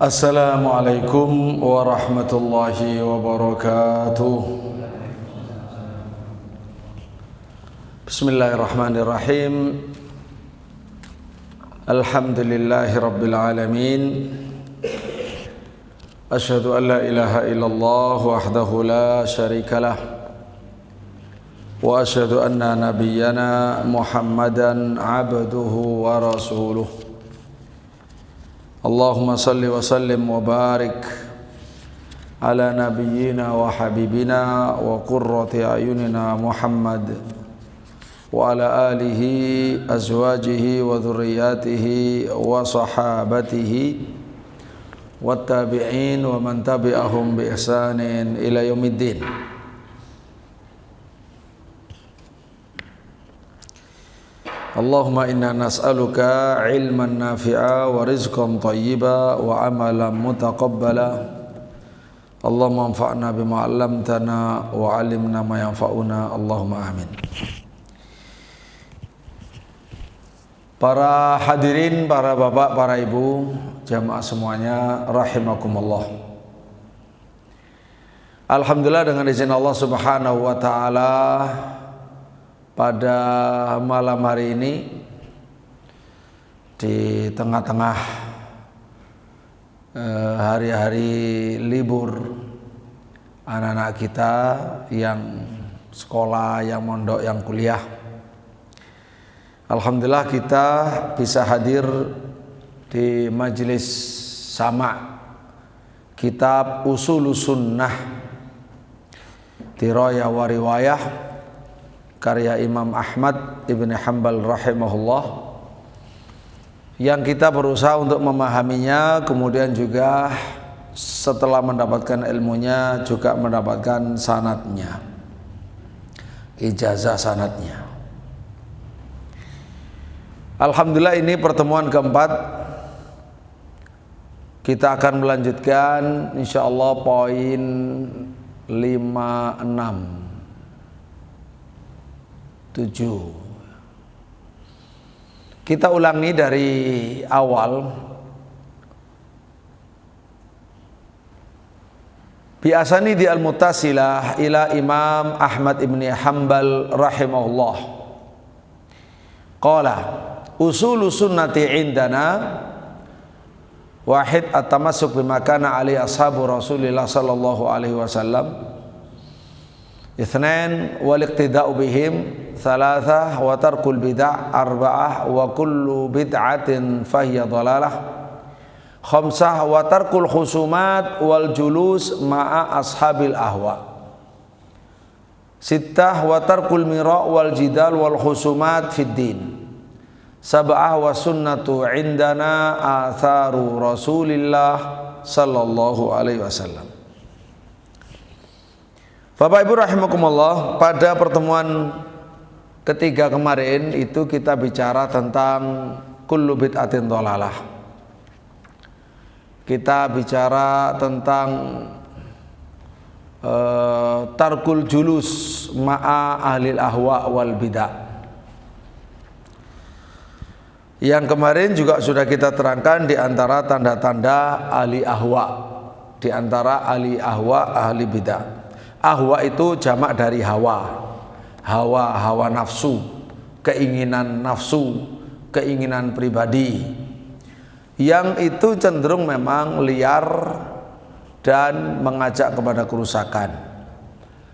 Assalamualaikum warahmatullahi wabarakatuh. Bismillahirrahmanirrahim. Alhamdulillahi rabbil alamin. Asyhadu an la ilaha illallah wahdahu la syarikalah. Wa asyhadu anna nabiyyana Muhammadan abduhu wa rasuluh. Allahumma salli wa sallim wa barik ala nabiyyina wa habibina wa qurrati ayunina Muhammad wa ala alihi azwajihi wa dhurriyyatihi wa sahabatihi wa tabi'in wa man tabi'ahum bi ihsanin ila yaumiddin. Allahumma inna nas'aluka ilman nafi'a wa rizqan thayyiba wa amalan mutaqabbala. Allahumma anfa'na bima 'allamtana wa 'allimna ma yanfa'una. Allahumma amin. Para hadirin, para bapak, para ibu, jamaah semuanya rahimakumullah. Alhamdulillah, dengan izin Allah Subhanahu wa taala, pada malam hari ini di tengah-tengah hari-hari libur anak-anak kita yang sekolah, yang mondok, yang kuliah, alhamdulillah kita bisa hadir di majelis sama kitab Ushulus Sunnah Dirayah wa Riwayah karya Imam Ahmad ibn Hanbal rahimahullah, yang kita berusaha untuk memahaminya, kemudian juga setelah mendapatkan ilmunya juga mendapatkan sanadnya, ijazah sanadnya. Alhamdulillah, ini pertemuan keempat. Kita akan melanjutkan insyaallah poin 56 7. Kita ulangi dari awal. Biasani di al-muttasilah ila Imam Ahmad ibn Hanbal rahimahullah. Qala usulu sunnati indana wahid at-tamassuk bima kana ali ashabu Rasulillah sallallahu alaihi wasallam, itsnain wal iqtida'u bihim, thalathah wa tarkul bid'ah, arba'ah wa kullu bid'atin fahiya dhalalah, khamsah wa tarkul khusumat wal julus ma'a ashabil ahwa, sittah wa tarkul mira' wal jidal wal khusumat fid din, sab'ah wa sunnatu indana atharu Rasulillah sallallahu alaihi wasallam. Bapak Ibu rahimakumullah, pada pertemuan ketiga kemarin itu kita bicara tentang kullu bid'atin dhalalah. Kita bicara tentang tarkul julus ma'a ahlil ahwa wal bid'ah. Yang kemarin juga sudah kita terangkan di antara tanda-tanda ahli ahwa, di antara ahli ahwa, ahli bid'ah. Ahwa itu jamak dari hawa. Hawa nafsu, keinginan nafsu, keinginan pribadi, yang itu cenderung memang liar dan mengajak kepada kerusakan,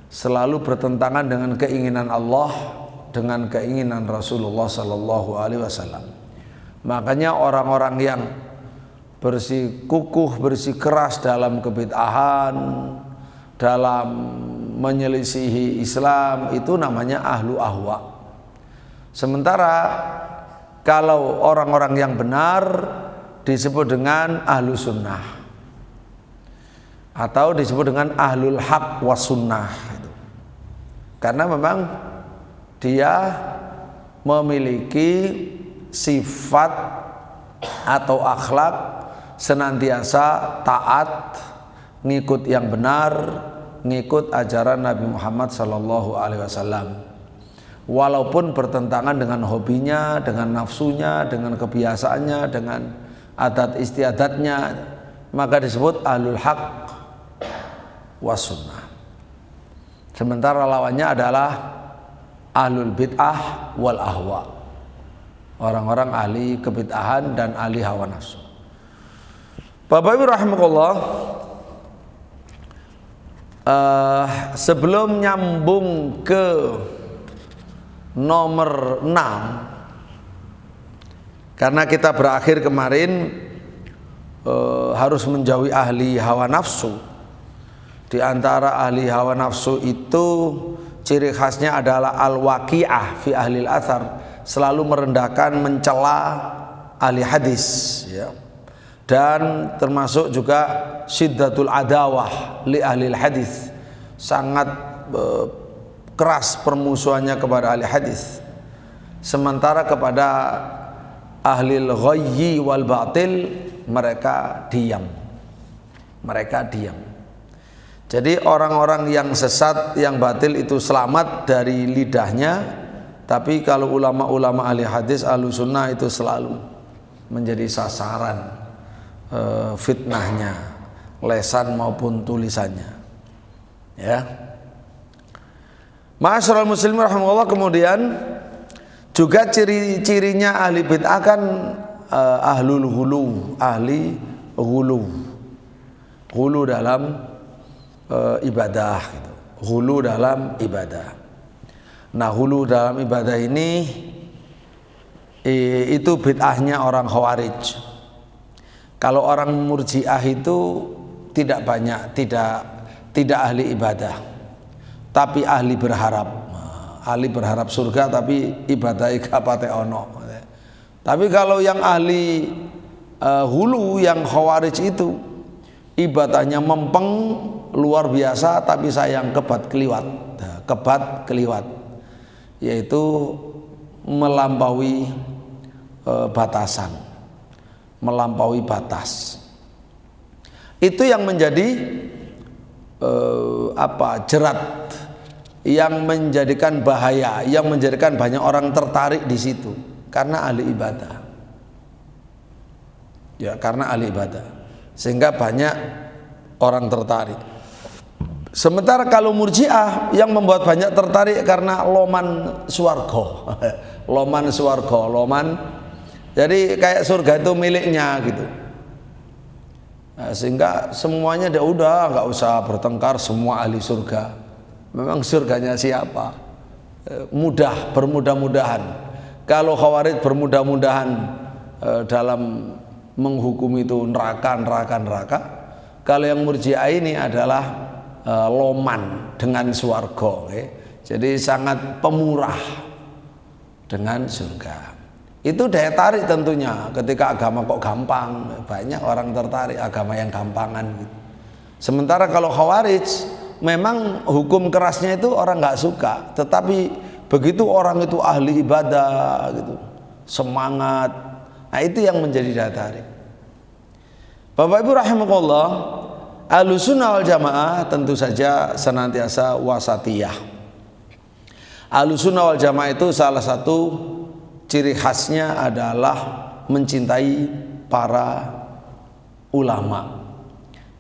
selalu bertentangan dengan keinginan Allah, dengan keinginan Rasulullah sallallahu alaihi wasallam. Makanya orang-orang yang bersikukuh, bersikeras dalam kebid'ahan, dalam menyelisihi Islam, itu namanya ahlu ahwa. Sementara kalau orang-orang yang benar disebut dengan ahlu sunnah, atau disebut dengan ahlul haq was sunnah, karena memang dia memiliki sifat atau akhlak senantiasa taat, ngikut yang benar, ngikut ajaran Nabi Muhammad sallallahu alaihi wasallam. Walaupun bertentangan dengan hobinya, dengan nafsunya, dengan kebiasaannya, dengan adat istiadatnya, maka disebut ahlul haq was sunnah. Sementara lawannya adalah ahlul bid'ah wal ahwa, orang-orang ahli kebid'ahan dan ahli hawa nafsu. Bapak Ibu rahimakumullah, sebelum nyambung ke nomor 6, karena kita berakhir kemarin harus menjauhi ahli hawa nafsu. Di antara ahli hawa nafsu itu ciri khasnya adalah al-waqi'ah fi ahli al-athar, selalu merendahkan, mencela ahli hadis, ya. Dan termasuk juga syiddatul adawah li ahli hadis, sangat keras permusuhannya kepada ahli hadis. Sementara kepada ahli ghayyi wal batil mereka diam. Jadi orang-orang yang sesat, yang batil itu selamat dari lidahnya, tapi kalau ulama-ulama ahli hadis, ahlu sunnah itu selalu menjadi sasaran fitnahnya, lesan maupun tulisannya, ya. Ma'asyiral muslimin rahimahullah, kemudian juga ciri-cirinya ahli bid'ah kan ahlul ghulu, ahli ghulu dalam ibadah gitu. Ghulu dalam ibadah. Nah, ghulu dalam ibadah ini itu bid'ahnya orang Khawarij. Kalau orang Murji'ah itu tidak banyak, tidak ahli ibadah, tapi ahli berharap. Ahli berharap surga tapi ibadah kapate ono. Tapi kalau yang ahli hulu, yang Khawarij itu ibadahnya mempeng luar biasa, tapi sayang kebat keliwat, yaitu melampaui batasan, melampaui batas. Itu yang menjadi jerat, yang menjadikan bahaya, yang menjadikan banyak orang tertarik di situ karena ahli ibadah. Ya, karena ahli ibadah, sehingga banyak orang tertarik. Sementara kalau Murji'ah yang membuat banyak tertarik karena loman swarga. Loman. Jadi kayak surga itu miliknya gitu. Nah, sehingga semuanya dia udah nggak usah bertengkar, semua ahli surga. Memang surganya siapa? Bermudah-mudahan. Kalau Khawarij bermudah-mudahan dalam menghukum itu neraka. Kalau yang Murji'ah ini adalah loman dengan swarga, jadi sangat pemurah dengan surga. Itu daya tarik tentunya. Ketika agama kok gampang, banyak orang tertarik agama yang gampangan gitu. Sementara kalau Khawarij memang hukum kerasnya itu orang nggak suka, tetapi begitu orang itu ahli ibadah gitu, semangat, nah itu yang menjadi daya tarik. Bapak Ibu rahimakumullah, Ahlussunnah wal Jamaah tentu saja senantiasa wasatiyah. Ahlussunnah wal Jamaah itu salah satu ciri khasnya adalah mencintai para ulama,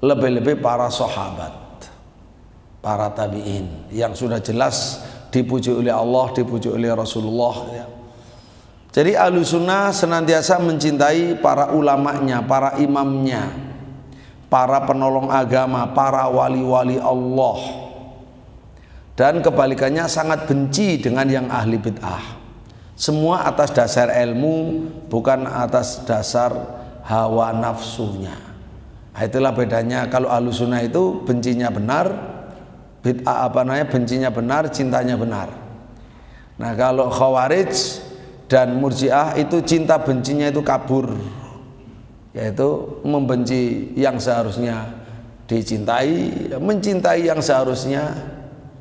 lebih-lebih para sahabat, para tabi'in yang sudah jelas dipuji oleh Allah, dipuji oleh Rasulullah, ya. Jadi Ahlussunnah senantiasa mencintai para ulamanya, para imamnya, para penolong agama, para wali-wali Allah. Dan kebalikannya sangat benci dengan yang ahli bid'ah. Semua atas dasar ilmu, bukan atas dasar hawa nafsunya. Nah, itulah bedanya. Kalau Ahlussunnah itu bencinya benar, bid'ah bencinya benar, cintanya benar. Nah, kalau Khawarij dan Murji'ah itu cinta bencinya itu kabur, yaitu membenci yang seharusnya dicintai, mencintai yang seharusnya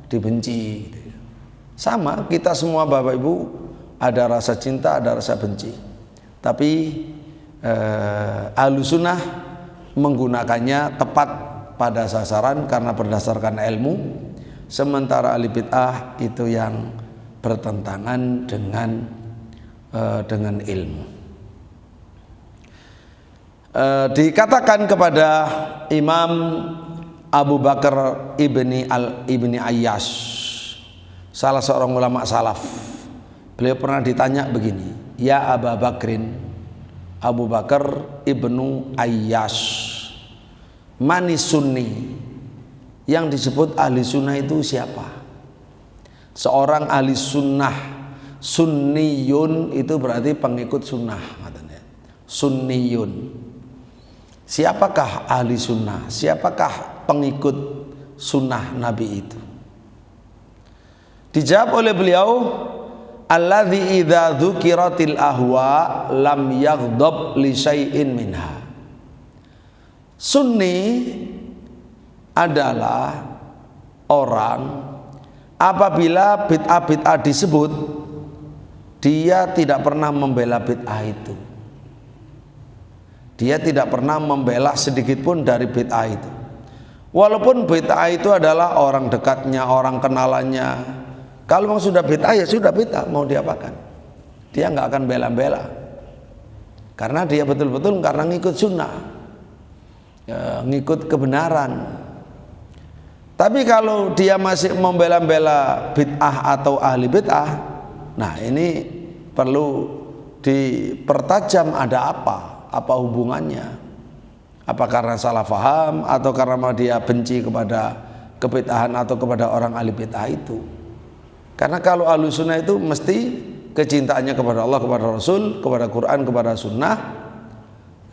dibenci. Sama, kita semua Bapak Ibu ada rasa cinta, ada rasa benci. Tapi Ahlussunnah menggunakannya tepat pada sasaran karena berdasarkan ilmu, sementara ahli bid'ah itu yang bertentangan dengan ilmu. Dikatakan kepada Imam Abu Bakar ibni Ayyash, salah seorang ulama salaf, beliau pernah ditanya begini, ya Abu Bakrin, Abu Bakar ibnu Ayyash, mani sunni, yang disebut ahli sunnah itu siapa? Seorang ahli sunnah, sunniyun itu berarti pengikut sunnah, katanya. Sunniyun, siapakah ahli sunnah? Siapakah pengikut sunnah Nabi itu? Dijawab oleh beliau, alladzi idza dzukiratil ahwa lam yaghdab li syai'in minha. Sunni adalah orang apabila bid'ah disebut, dia tidak pernah membela bid'ah itu. Dia tidak pernah membela sedikit pun dari bid'ah itu. Walaupun bid'ah itu adalah orang dekatnya, orang kenalannya. Kalau memang sudah bid'ah ya sudah bid'ah, mau diapakan? Dia nggak akan bela-bela. Karena dia betul-betul karena ngikut sunnah, ya, ngikut kebenaran. Tapi kalau dia masih membela-bela bid'ah atau ahli bid'ah, nah ini perlu dipertajam, ada apa hubungannya? Apa karena salah faham atau karena dia benci kepada kebid'ahan atau kepada orang ahli bid'ah itu? Karena kalau ahlu sunnah itu mesti kecintaannya kepada Allah, kepada Rasul, kepada Quran, kepada sunnah,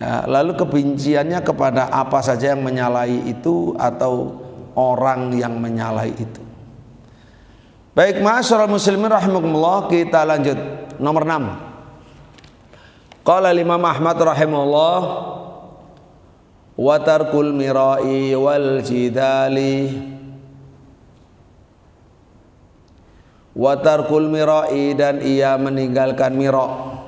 ya, lalu kebenciannya kepada apa saja yang menyalahi itu atau orang yang menyalahi itu. Baik, ma'asyiral muslimin rahimakumullah, kita lanjut nomor 6. Qala Imam Ahmad rahimahullah, wa tarkul mira'i wal jidali, wa tarkul mira'i, dan ia meninggalkan mira'.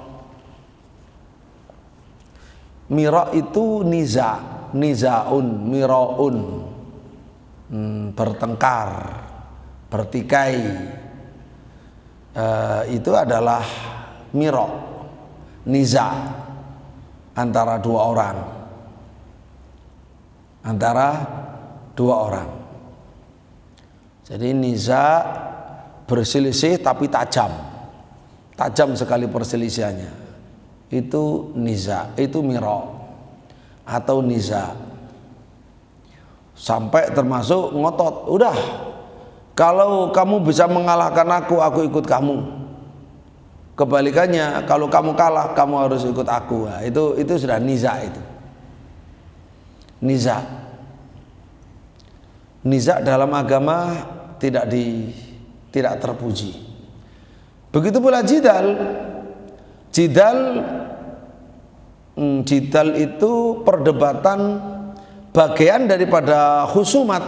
Mira' itu nizaun, mira'un, bertengkar, bertikai, itu adalah mira', niza, antara dua orang. Jadi niza berselisih tapi tajam sekali perselisihannya, itu niza, itu mira' atau niza. Sampai termasuk ngotot, udah, kalau kamu bisa mengalahkan aku ikut kamu. Kebalikannya, kalau kamu kalah, kamu harus ikut aku. Nah, itu sudah niza. Itu niza dalam agama tidak terpuji. Begitu pula jidal itu perdebatan, bagian daripada khusumat.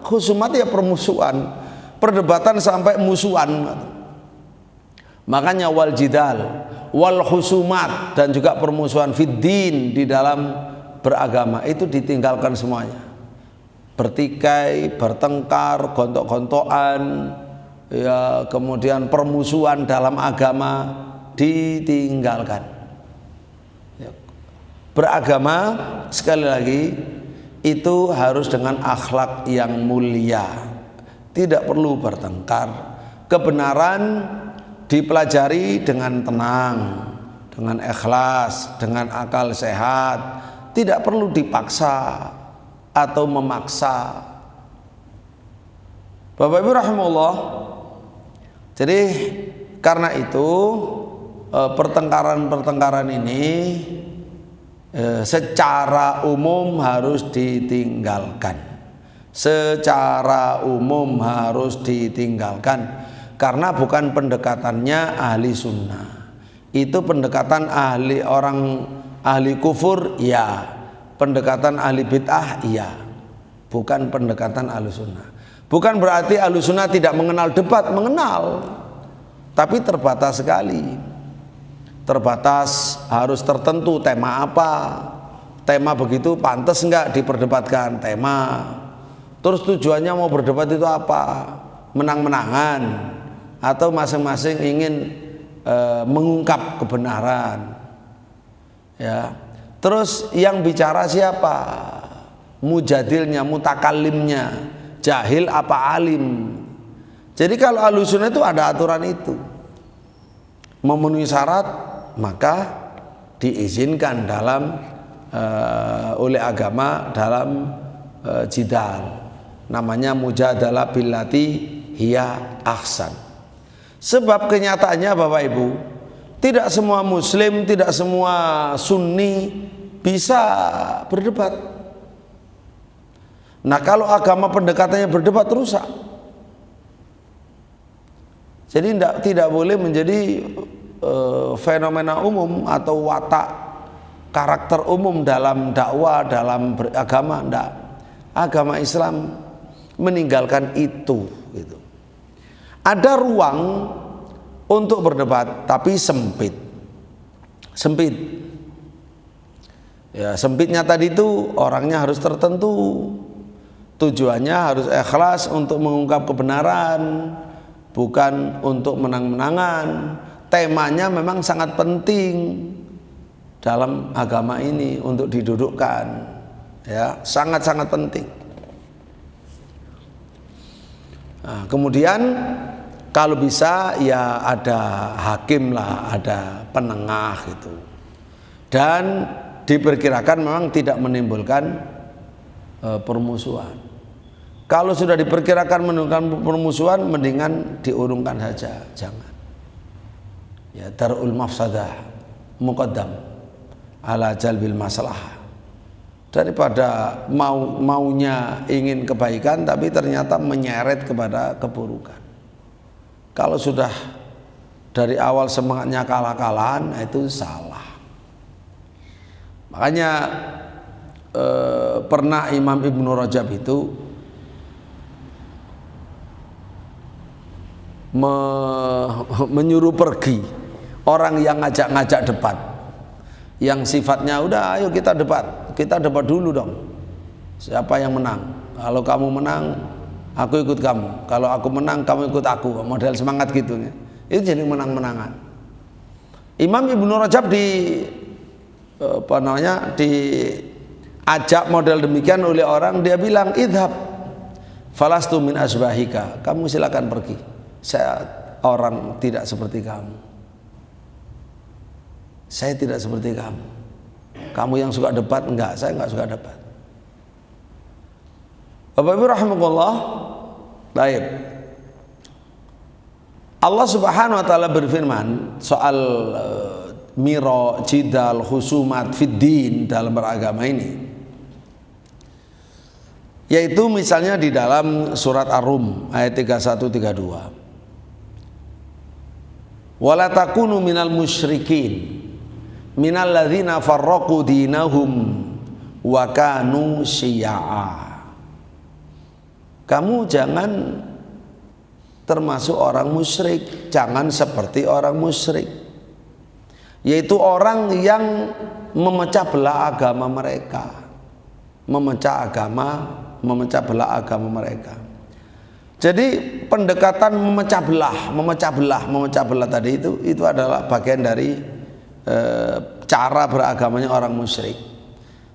Khusumat ya permusuhan, perdebatan sampai musuhan. Makanya wal jidal, wal khusumat, dan juga permusuhan fiddin, di dalam beragama itu ditinggalkan semuanya. Bertikai, bertengkar, gontok-gontokan, ya, kemudian permusuhan dalam agama ditinggalkan. Beragama, sekali lagi, itu harus dengan akhlak yang mulia, tidak perlu bertengkar. Kebenaran dipelajari dengan tenang, dengan ikhlas, dengan akal sehat, tidak perlu dipaksa atau memaksa. Bapak Ibu rahimahullah, jadi karena itu pertengkaran ini secara umum harus ditinggalkan. Secara umum harus ditinggalkan, karena bukan pendekatannya ahli sunnah. Itu pendekatan orang ahli kufur, ya. Pendekatan ahli bid'ah, iya. Bukan pendekatan ahli sunnah. Bukan berarti ahli sunnah tidak mengenal debat, mengenal, tapi terbatas sekali. Terbatas, harus tertentu tema apa, tema begitu pantas enggak diperdebatkan tema. Terus tujuannya mau berdebat itu apa? Menang-menangan atau masing-masing ingin mengungkap kebenaran, ya. Terus yang bicara siapa? Mujadilnya, mutakallimnya, jahil apa alim? Jadi kalau Ahlussunnah itu ada aturan itu. Memenuhi syarat maka diizinkan dalam oleh agama dalam jidal. Namanya mujadalah billati hiya ahsan. Sebab kenyataannya Bapak Ibu, tidak semua muslim, tidak semua sunni bisa berdebat. Nah, kalau agama pendekatannya berdebat rusak. Jadi tidak boleh menjadi fenomena umum atau watak karakter umum dalam dakwah, dalam beragama. Enggak. Agama Islam meninggalkan itu gitu. Ada ruang untuk berdebat tapi sempit. Sempit. Ya, sempitnya tadi itu orangnya harus tertentu. Tujuannya harus ikhlas untuk mengungkap kebenaran, bukan untuk menang-menangan. Temanya memang sangat penting dalam agama ini untuk didudukkan, ya, sangat-sangat penting. Nah, kemudian kalau bisa ya ada hakim lah, ada penengah gitu, dan diperkirakan memang tidak menimbulkan permusuhan. Kalau sudah diperkirakan menimbulkan permusuhan, mendingan diurungkan saja, jangan. Ya, darul mafsadah muqaddam ala jalbil masalah. Daripada maunya ingin kebaikan tapi ternyata menyeret kepada keburukan. Kalau sudah dari awal semangatnya kalah-kalahan, itu salah. Makanya pernah Imam Ibnu Rajab itu menyuruh pergi orang yang ngajak-ngajak debat, yang sifatnya udah ayo kita debat dulu dong, siapa yang menang. Kalau kamu menang aku ikut kamu, kalau aku menang kamu ikut aku, model semangat gitu ya. Itu jadi menang-menangan. Imam Ibnu Rajab diajak model demikian oleh orang, dia bilang idhab falastu min asbahika, kamu silakan pergi, saya orang tidak seperti kamu, saya tidak seperti kamu. Kamu yang suka debat, enggak, saya enggak suka debat. Bapak Ibu rahimakumullah. Baik. Allah Subhanahu wa taala berfirman soal miro, jidal, husumat fiddin dalam beragama ini. Yaitu misalnya di dalam surat Ar-Rum ayat 31-32. Wala takunu minal musyrikin minal ladzina farraqu dinahum wa kanu syi'a. Kamu jangan termasuk orang musyrik, jangan seperti orang musyrik, yaitu orang yang memecah belah agama mereka, memecah belah agama mereka. Jadi pendekatan memecah belah tadi itu adalah bagian dari cara beragamanya orang musyrik.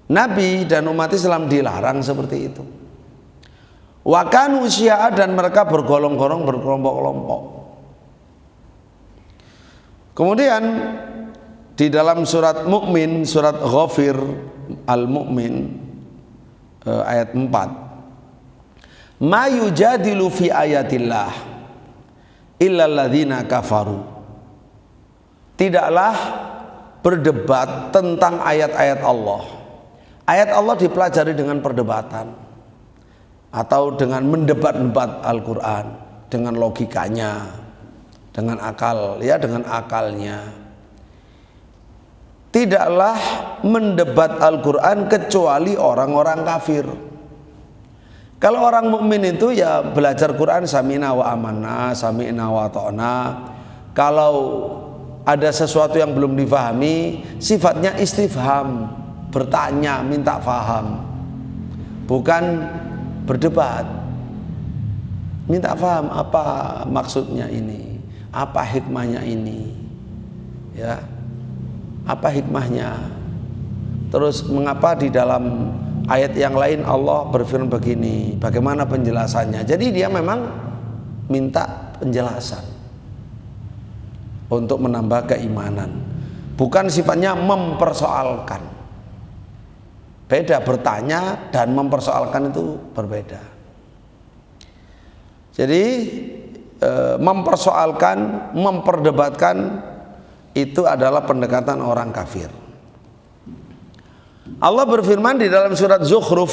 Nabi dan umat Islam dilarang seperti itu. Wa kanu syi'a, dan mereka bergolong-golong, berkelompok-kelompok. Kemudian di dalam surat Mukmin, surat Ghafir Al-Mu'min ayat 4. Ma yujadilu fi ayatillah illa alladzina kafaru. Tidaklah berdebat tentang ayat-ayat Allah. Ayat Allah dipelajari dengan perdebatan atau dengan mendebat-debat Al-Quran, dengan logikanya, dengan akal, ya, dengan akalnya. Tidaklah mendebat Al-Quran kecuali orang-orang kafir. Kalau orang mukmin itu ya belajar Quran sami'na wa amanna, sami'na wa ta'na. Kalau ada sesuatu yang belum difahami, sifatnya istifham, bertanya, minta faham, bukan berdebat. Minta faham apa maksudnya ini, apa hikmahnya ini, ya, apa hikmahnya. Terus mengapa di dalam ayat yang lain Allah berfirman begini? Bagaimana penjelasannya? Jadi dia memang minta penjelasan untuk menambah keimanan. Bukan sifatnya mempersoalkan. Beda bertanya dan mempersoalkan itu berbeda. Jadi mempersoalkan, memperdebatkan itu adalah pendekatan orang kafir. Allah berfirman di dalam surat Zukhruf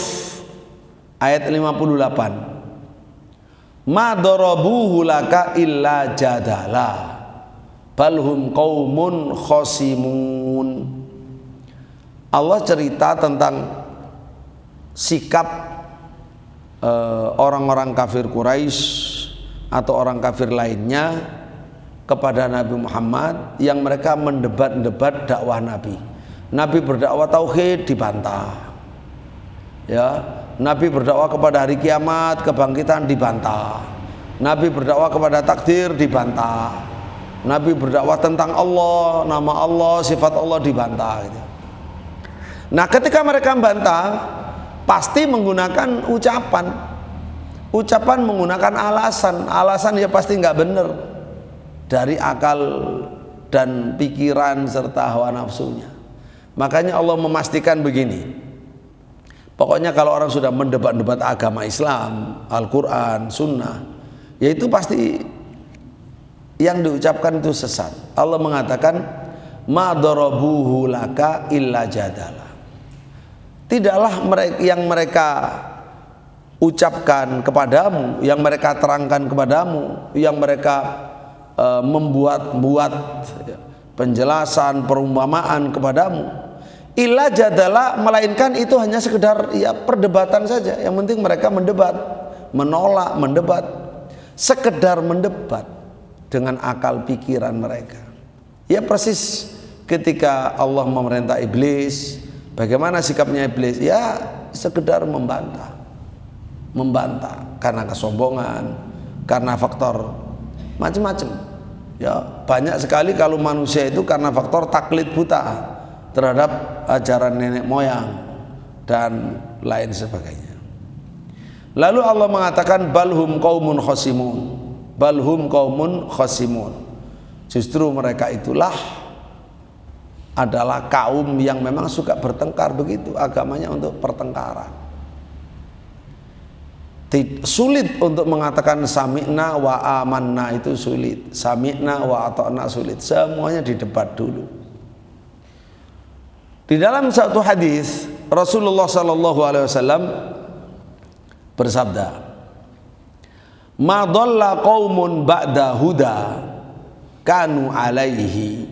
ayat 58, ma darabuhu laka illa jadala balhum qaumun khosimun. Allah cerita tentang sikap orang-orang kafir Quraisy atau orang kafir lainnya kepada Nabi Muhammad yang mereka mendebat-debat dakwah Nabi. Nabi berdakwah tauhid dibantah. Ya, Nabi berdakwah kepada hari kiamat, kebangkitan dibantah. Nabi berdakwah kepada takdir dibantah. Nabi berdakwah tentang Allah, nama Allah, sifat Allah dibantah gitu. Nah, ketika mereka membantah pasti menggunakan ucapan menggunakan alasan ya pasti nggak benar dari akal dan pikiran serta hawa nafsunya. Makanya Allah memastikan begini, pokoknya kalau orang sudah mendebat-debat agama Islam, Al-Quran, Sunnah, yaitu pasti yang diucapkan itu sesat. Allah mengatakan ma darabuhu laka illa jadala. Tidaklah yang mereka ucapkan kepadamu, yang mereka terangkan kepadamu, yang mereka membuat penjelasan, perumpamaan kepadamu, illa jadala, melainkan itu hanya sekedar ya perdebatan saja. Yang penting mereka mendebat, menolak, mendebat, sekedar mendebat dengan akal pikiran mereka. Ya persis ketika Allah memerintah iblis, bagaimana sikapnya iblis? Ya sekedar membantah karena kesombongan, karena faktor macam-macam. Ya, banyak sekali kalau manusia itu karena faktor taklid buta terhadap ajaran nenek moyang dan lain sebagainya. Lalu Allah mengatakan balhum qaumun khosimun. Justru mereka itulah adalah kaum yang memang suka bertengkar, begitu agamanya untuk pertengkaran. Sulit untuk mengatakan sami'na wa amanna, itu sulit. Sami'na wa ata'na sulit. Semuanya didebat dulu. Di dalam satu hadis Rasulullah sallallahu alaihi wasallam bersabda, "Ma dhalla qaumun ba'da huda kanu alaihi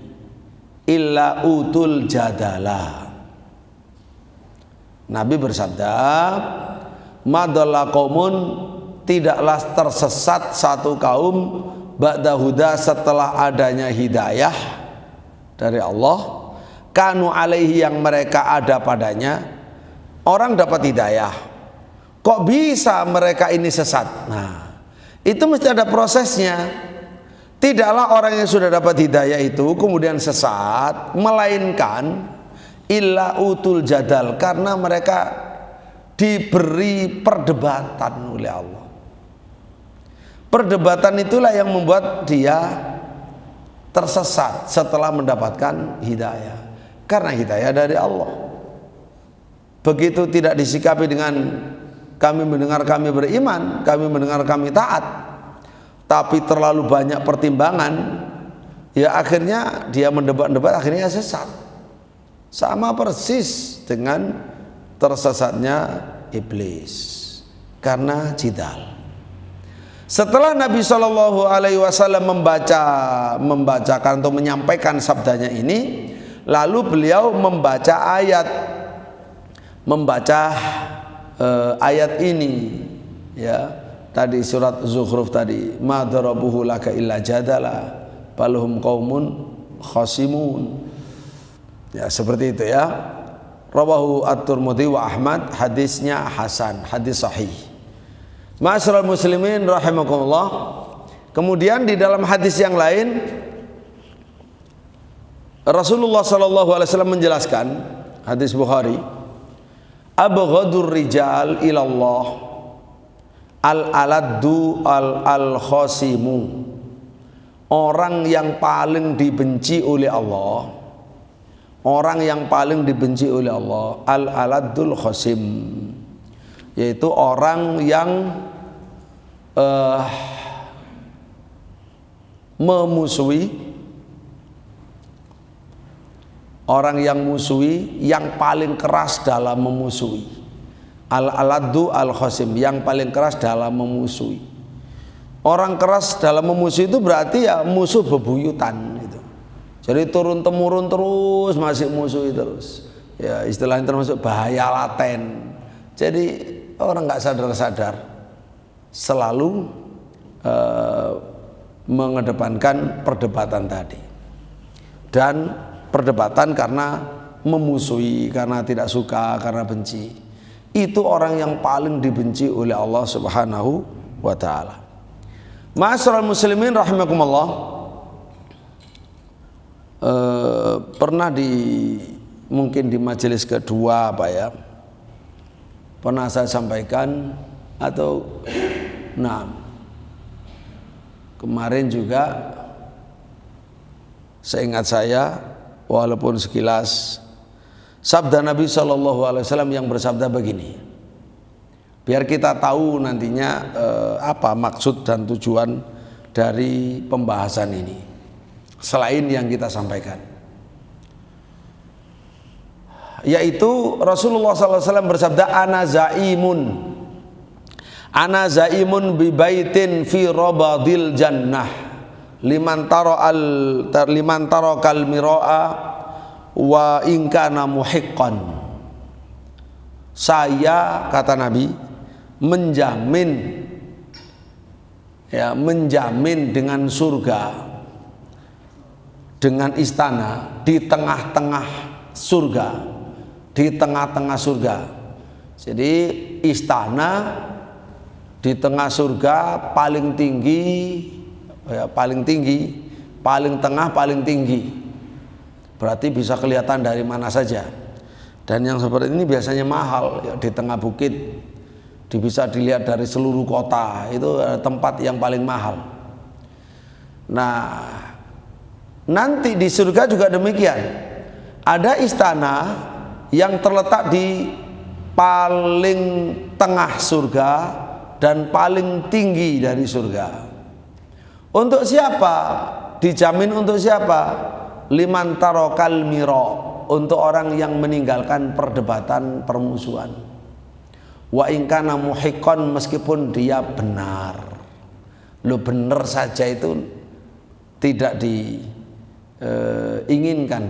illa utul jadala." Nabi bersabda, madalla qaumun, tidaklah tersesat satu kaum ba'da huda, setelah adanya hidayah dari Allah, kanu alaihi, yang mereka ada padanya. Orang dapat hidayah, kok bisa mereka ini sesat? Nah, itu mesti ada prosesnya. Tidaklah orang yang sudah dapat hidayah itu kemudian sesat, melainkan illa utul jadal, karena mereka diberi perdebatan oleh Allah. Perdebatan itulah yang membuat dia tersesat setelah mendapatkan hidayah, karena hidayah dari Allah. Begitu tidak disikapi dengan kami mendengar kami beriman, kami mendengar kami taat, tapi terlalu banyak pertimbangan, ya akhirnya dia mendebat-debat, akhirnya sesat. Sama persis dengan tersesatnya iblis karena jidal. Setelah Nabi Shallallahu Alaihi Wasallam membacakan atau menyampaikan sabdanya ini, lalu beliau membaca ayat ini, ya, tadi surat Zukhruf tadi, ma darabuhu laka illa jadala balhum qaumun khosimun, ya seperti itu ya. Rawahu at-Tirmidzi wa Ahmad, hadisnya hasan, hadis sahih. Ma'asyiral muslimin rahimakumullah. Kemudian di dalam hadis yang lain Rasulullah sallallahu alaihi wasallam menjelaskan, hadis Bukhari, abghadur rijal ilallah al-aladdu al-khasimu. Orang yang paling dibenci oleh Allah, orang yang paling dibenci oleh Allah, al-aladdul khasim, yaitu orang yang memusuhi, orang yang musuhi, yang paling keras dalam memusuhi. Al-aladdu al-khasim, yang paling keras dalam memusuhi. Orang keras dalam memusuhi itu berarti ya musuh bebuyutan gitu. Jadi turun temurun terus masih musuhi terus. Ya istilahnya termasuk bahaya laten. Jadi orang nggak sadar-sadar selalu mengedepankan perdebatan tadi. Dan perdebatan karena memusuhi, karena tidak suka, karena benci. Itu orang yang paling dibenci oleh Allah Subhanahu wa ta'ala. Ma'asyiral muslimin rahimakumullah, pernah mungkin di majelis kedua apa ya, pernah saya sampaikan atau kemarin juga seingat saya, walaupun sekilas, sabda Nabi SAW yang bersabda begini, biar kita tahu nantinya apa maksud dan tujuan dari pembahasan ini selain yang kita sampaikan, yaitu Rasulullah SAW bersabda, ana zaimun bi baitin fi rabadil jannah liman tara kal miraa wa in kana muhiqqan. Saya, kata Nabi, menjamin dengan surga, dengan istana di tengah-tengah surga, di tengah-tengah surga. Jadi istana di tengah surga, paling tinggi, paling tengah, paling tinggi. Berarti bisa kelihatan dari mana saja. Dan yang seperti ini biasanya mahal, ya, di tengah bukit, bisa dilihat dari seluruh kota. Itu tempat yang paling mahal. Nah, nanti di surga juga demikian. Ada istana yang terletak di paling tengah surga dan paling tinggi dari surga. Untuk siapa? Dijamin untuk siapa? Liman tarokal miro, untuk orang yang meninggalkan perdebatan permusuhan. Wa in kana muhiqqan, meskipun dia benar. Lo benar saja itu tidak diinginkan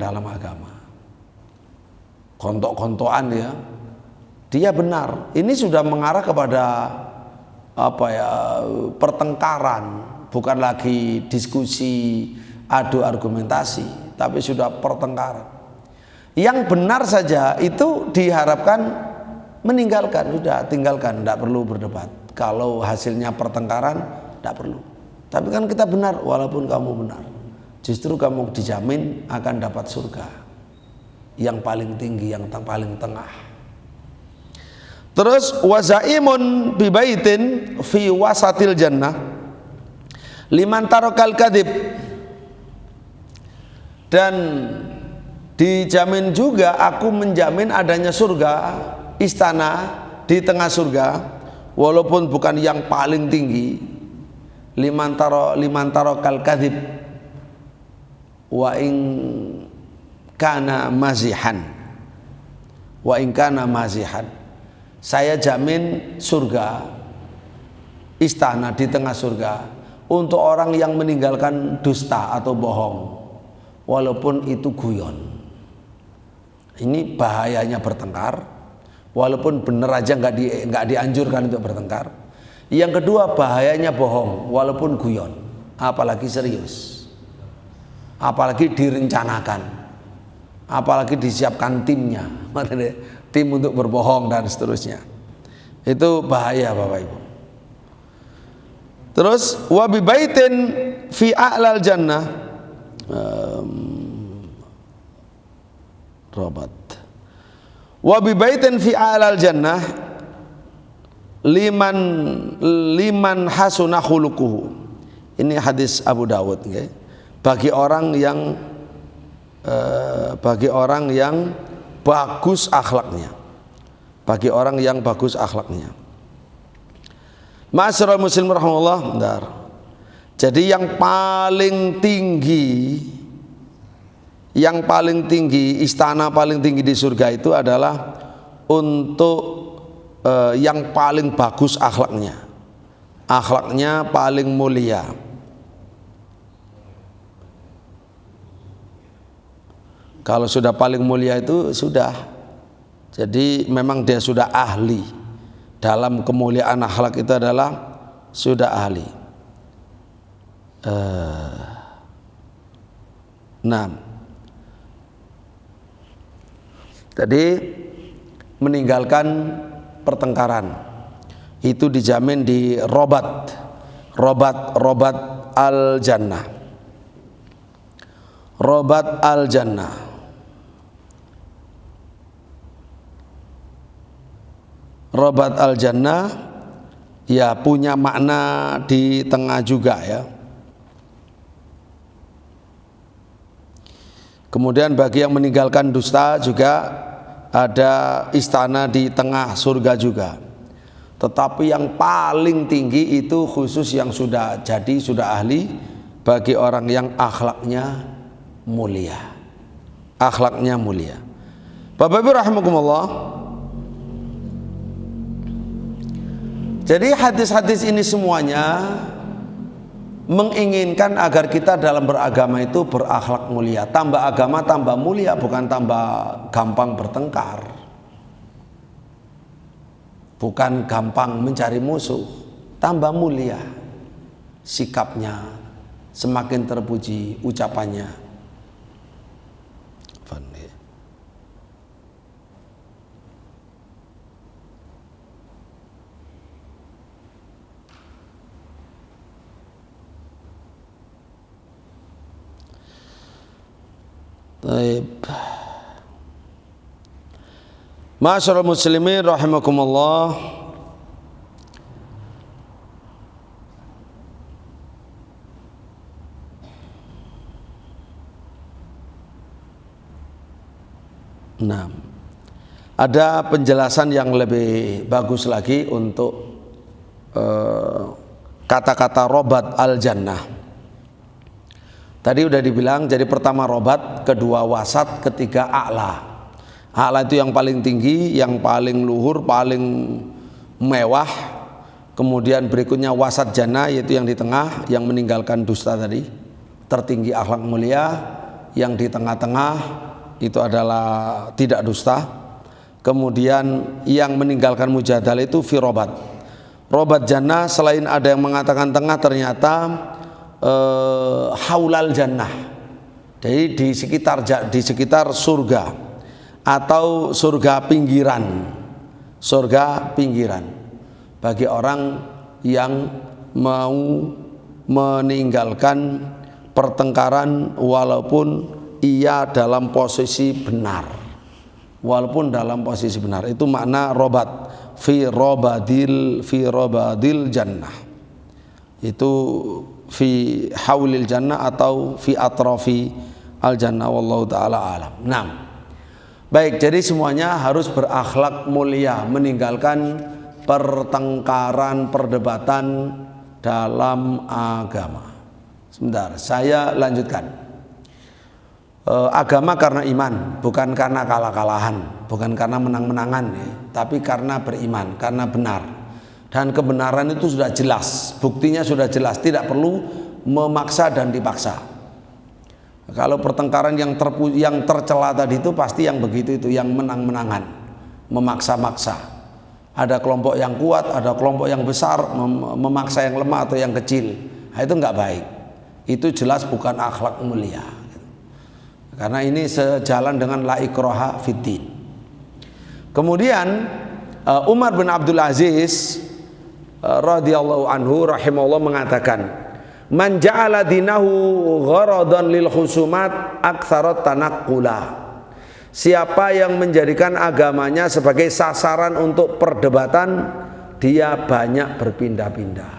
dalam agama. Kontok-kontokan ya, dia benar. Ini sudah mengarah kepada pertengkaran, bukan lagi diskusi, adu argumentasi, tapi sudah pertengkaran. Yang benar saja itu diharapkan meninggalkan, sudah tinggalkan, tidak perlu berdebat. Kalau hasilnya pertengkaran, tidak perlu. Tapi kan kita benar, walaupun kamu benar, justru kamu dijamin akan dapat surga yang paling tinggi, yang paling tengah. Terus wazaimun bibaitin fi wasatil jannah liman tarokal kadhib, dan dijamin juga, aku menjamin adanya surga, istana di tengah surga, walaupun bukan yang paling tinggi, liman tarokal kadhib wa in kana mazihan, saya jamin surga, istana di tengah surga untuk orang yang meninggalkan dusta atau bohong, walaupun itu guyon. Ini bahayanya bertengkar, walaupun benar aja nggak dianjurkan untuk bertengkar. Yang kedua, bahayanya bohong, walaupun guyon, apalagi serius, apalagi direncanakan, apalagi disiapkan timnya, tim untuk berbohong dan seterusnya. Itu bahaya, Bapak Ibu. Terus wabi baitin fi a'lal jannah, robat Wa bi baitin fi alal jannah liman hasuna khuluquhu. Ini hadis Abu Dawud, okay? Bagi orang yang bagus akhlaknya. Bagi orang yang bagus akhlaknya. Ma'asyiral muslimin rahimahullah, bentar. Jadi yang paling tinggi istana paling tinggi di surga itu adalah untuk yang paling bagus akhlaknya paling mulia. Kalau sudah paling mulia itu sudah, jadi memang dia sudah ahli dalam kemuliaan akhlak, itu adalah sudah ahli. Nah, jadi meninggalkan pertengkaran itu dijamin di robat al jannah. Robat al jannah. Robat al jannah ya punya makna di tengah juga ya. Kemudian bagi yang meninggalkan dusta juga ada istana di tengah surga juga. Tetapi yang paling tinggi itu khusus yang sudah ahli, bagi orang yang akhlaknya mulia. Akhlaknya mulia. Bapak Ibu rahimakumullah. Jadi hadis-hadis ini semuanya menginginkan agar kita dalam beragama itu berakhlak mulia. Tambah agama tambah mulia, bukan tambah gampang bertengkar, bukan gampang mencari musuh. Tambah mulia sikapnya, semakin terpuji ucapannya. Baik. Ma'asyiral muslimin rahimakumullah. Nah, ada penjelasan yang lebih bagus lagi untuk kata-kata robat al jannah. Tadi udah dibilang, jadi pertama robat, kedua wasat, ketiga a'la. A'la itu yang paling tinggi, yang paling luhur, paling mewah. Kemudian berikutnya wasat jannah, yaitu yang di tengah, yang meninggalkan dusta tadi, tertinggi akhlak mulia. Yang di tengah-tengah itu adalah tidak dusta. Kemudian yang meninggalkan mujadalah itu fi robat. Robat jannah, selain ada yang mengatakan tengah, ternyata haulal jannah, jadi di sekitar surga atau surga pinggiran bagi orang yang mau meninggalkan pertengkaran walaupun ia dalam posisi benar, itu makna robat fi robadil jannah, itu fi haulil jannah atau fi atrafi al jannah, wallahu taala alam. Nah, baik, jadi semuanya harus berakhlak mulia, meninggalkan pertengkaran, perdebatan dalam agama. Sebentar, saya lanjutkan. Agama karena iman, bukan karena kalah-kalahan, bukan karena menang-menangan ya, tapi karena beriman, karena benar. Dan kebenaran itu sudah jelas, buktinya sudah jelas, tidak perlu memaksa dan dipaksa. Kalau pertengkaran yang tercela tadi itu pasti yang begitu itu, yang menang-menangan, memaksa-maksa. Ada kelompok yang kuat, ada kelompok yang besar memaksa yang lemah atau yang kecil. Nah, itu enggak baik. Itu jelas bukan akhlak mulia. Karena ini sejalan dengan la ikraha fiddin. Kemudian Umar bin Abdul Aziz radhiyallahu anhu rahimahullah mengatakan, man ja'ala dinahu gharadan lil khusumat aktsarat tanaqqula. Siapa yang menjadikan agamanya sebagai sasaran untuk perdebatan, dia banyak berpindah-pindah.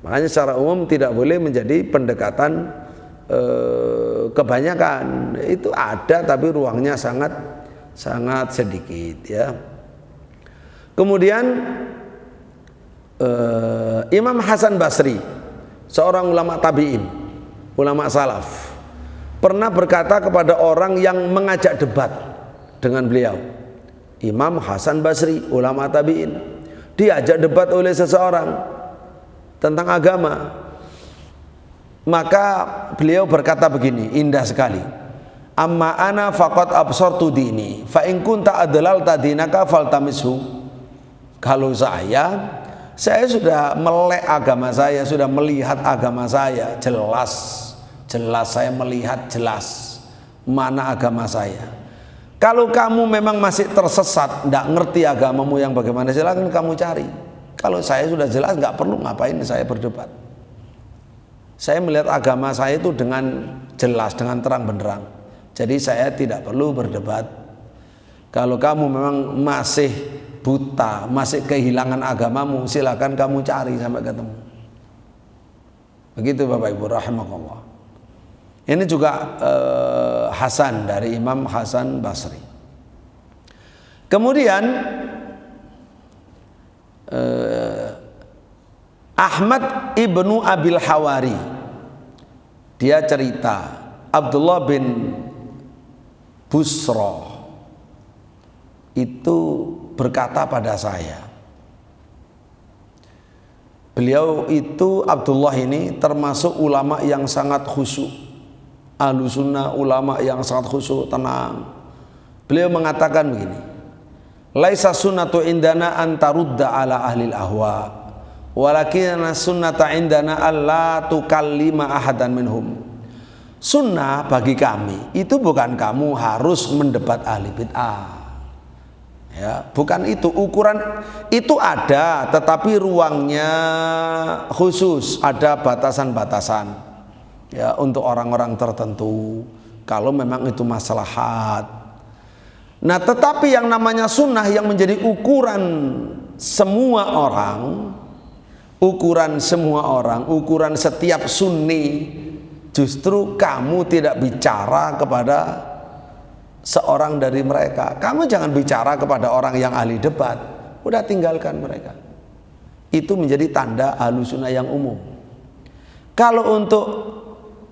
Makanya secara umum tidak boleh menjadi pendekatan kebanyakan. Itu ada tapi ruangnya sangat sedikit ya. Kemudian Imam Hasan Basri, seorang ulama tabi'in, ulama salaf, pernah berkata kepada orang yang mengajak debat dengan beliau. Imam Hasan Basri, ulama tabi'in, diajak debat oleh seseorang tentang agama. Maka beliau berkata begini, indah sekali. Amma ana faqad absartu dini fa in kunta adlalta dinaka faltamishu. Kalau saya sudah melek agama saya, sudah melihat agama saya jelas saya melihat jelas mana agama saya. Kalau kamu memang masih tersesat, tidak ngerti agamamu yang bagaimana, silakan kamu cari. Kalau saya sudah jelas, nggak perlu ngapain saya berdebat. Saya melihat agama saya itu dengan jelas, dengan terang benderang. Jadi saya tidak perlu berdebat. Kalau kamu memang masih buta, masih kehilangan agamamu, silakan kamu cari sampai ketemu. Begitu Bapak Ibu rahimakumullah. Ini juga Hasan, dari Imam Hasan Basri. Kemudian Ahmad ibnu Abil Hawari, dia cerita, Abdullah bin Busra itu berkata pada saya, beliau itu Abdullah ini termasuk ulama yang sangat khusyuk, ahlu sunnah, ulama yang sangat khusyuk, tenang. Beliau mengatakan begini, laisa sunnatu indana antarudda ala ahlil ahwa walakinna sunnata indana alla tukallima ahadan minhum. Sunnah bagi kami itu bukan kamu harus mendebat ahli bid'ah, ya, bukan itu ukuran. Itu ada, tetapi ruangnya khusus, ada batasan-batasan, ya, untuk orang-orang tertentu kalau memang itu maslahat. Nah, tetapi yang namanya sunnah yang menjadi ukuran semua orang, ukuran setiap sunni, justru kamu tidak bicara kepada seorang dari mereka. Kamu jangan bicara kepada orang yang ahli debat, udah tinggalkan mereka. Itu menjadi tanda ahlu sunnah yang umum. Kalau untuk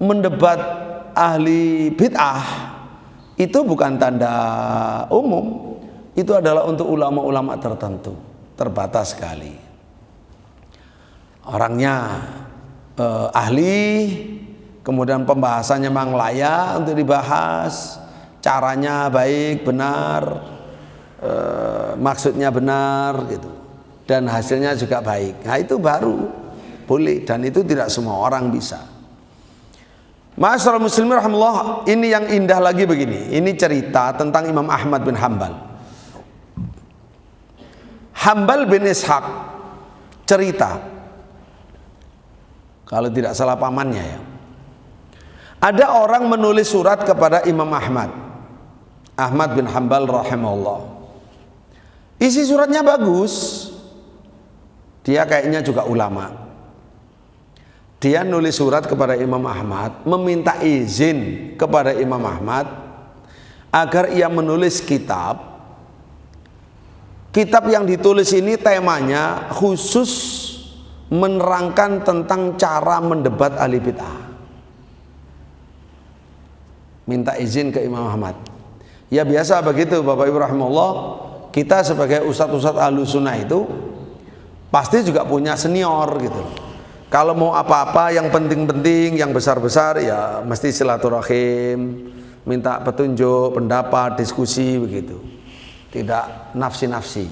mendebat ahli bid'ah, itu bukan tanda umum, itu adalah untuk ulama-ulama tertentu, terbatas sekali. Orangnya ahli, kemudian pembahasannya memang layak untuk dibahas, caranya baik, benar, maksudnya benar gitu, dan hasilnya juga baik. Nah, itu baru boleh, dan itu tidak semua orang bisa. Ma'asyiral muslimin rahimallahu, ini yang indah lagi begini. Ini cerita tentang Imam Ahmad bin Hanbal. Hanbal bin Ishaq cerita, kalau tidak salah pamannya ya, ada orang menulis surat kepada Imam Ahmad bin Hanbal rahimahullah. Isi suratnya bagus. Dia kayaknya juga ulama. Dia nulis surat kepada Imam Ahmad, meminta izin kepada Imam Ahmad agar ia menulis kitab. Kitab yang ditulis ini temanya khusus menerangkan tentang cara mendebat ahli bid'ah. Minta izin ke Imam Ahmad. Ya biasa begitu Bapak Ibu rahimahullah. Kita sebagai ustadz-ustadz ahlu sunnah itu pasti juga punya senior gitu. Kalau mau apa-apa yang penting-penting, yang besar-besar, ya mesti silaturahim, minta petunjuk, pendapat, diskusi begitu. Tidak nafsi-nafsi.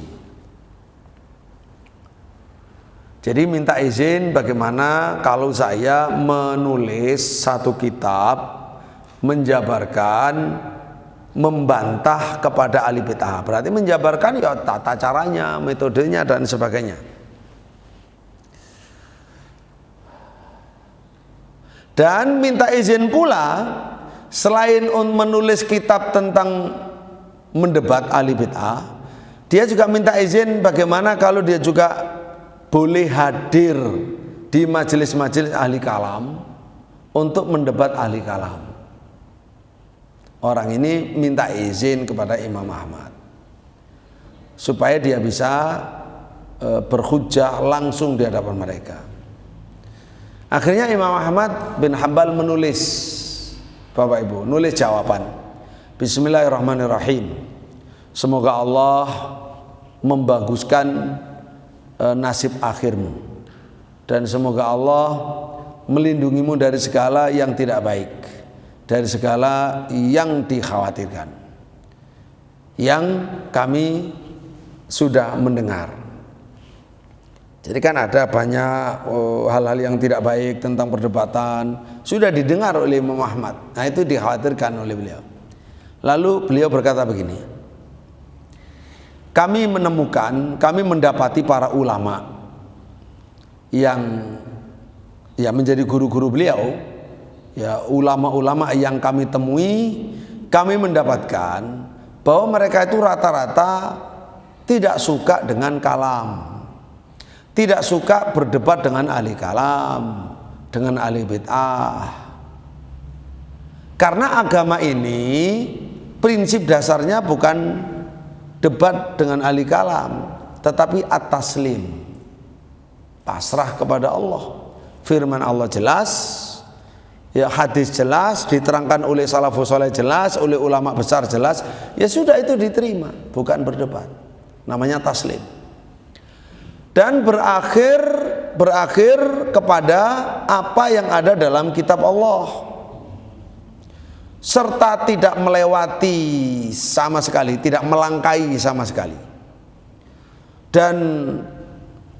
Jadi minta izin bagaimana kalau saya menulis satu kitab menjabarkan, membantah kepada ahli bid'ah. Berarti menjabarkan ya tata caranya, metodenya dan sebagainya. Dan minta izin pula selain menulis kitab tentang mendebat ahli bid'ah, dia juga minta izin bagaimana kalau dia juga boleh hadir di majelis-majelis ahli kalam untuk mendebat ahli kalam. Orang ini minta izin kepada Imam Ahmad supaya dia bisa berhujjah langsung di hadapan mereka. Akhirnya Imam Ahmad bin Hambal menulis, Bapak Ibu, nulis jawaban. Bismillahirrahmanirrahim. Semoga Allah membaguskan nasib akhirmu, dan semoga Allah melindungimu dari segala yang tidak baik, dari segala yang dikhawatirkan, yang kami sudah mendengar. Jadi kan ada banyak hal-hal yang tidak baik tentang perdebatan sudah didengar oleh Imam Ahmad. Nah, itu dikhawatirkan oleh beliau. Lalu beliau berkata begini, kami mendapati para ulama yang menjadi guru-guru beliau, ya ulama-ulama yang kami temui, kami mendapatkan bahwa mereka itu rata-rata tidak suka dengan kalam, tidak suka berdebat dengan ahli kalam, dengan ahli bid'ah. Karena agama ini prinsip dasarnya bukan debat dengan ahli kalam, tetapi at-taslim, pasrah kepada Allah. Firman Allah jelas, ya hadis jelas, diterangkan oleh salafus saleh jelas, oleh ulama besar jelas, ya sudah itu diterima, bukan berdebat. Namanya taslim. Dan berakhir kepada apa yang ada dalam kitab Allah, serta tidak melewati sama sekali, tidak melangkai sama sekali. Dan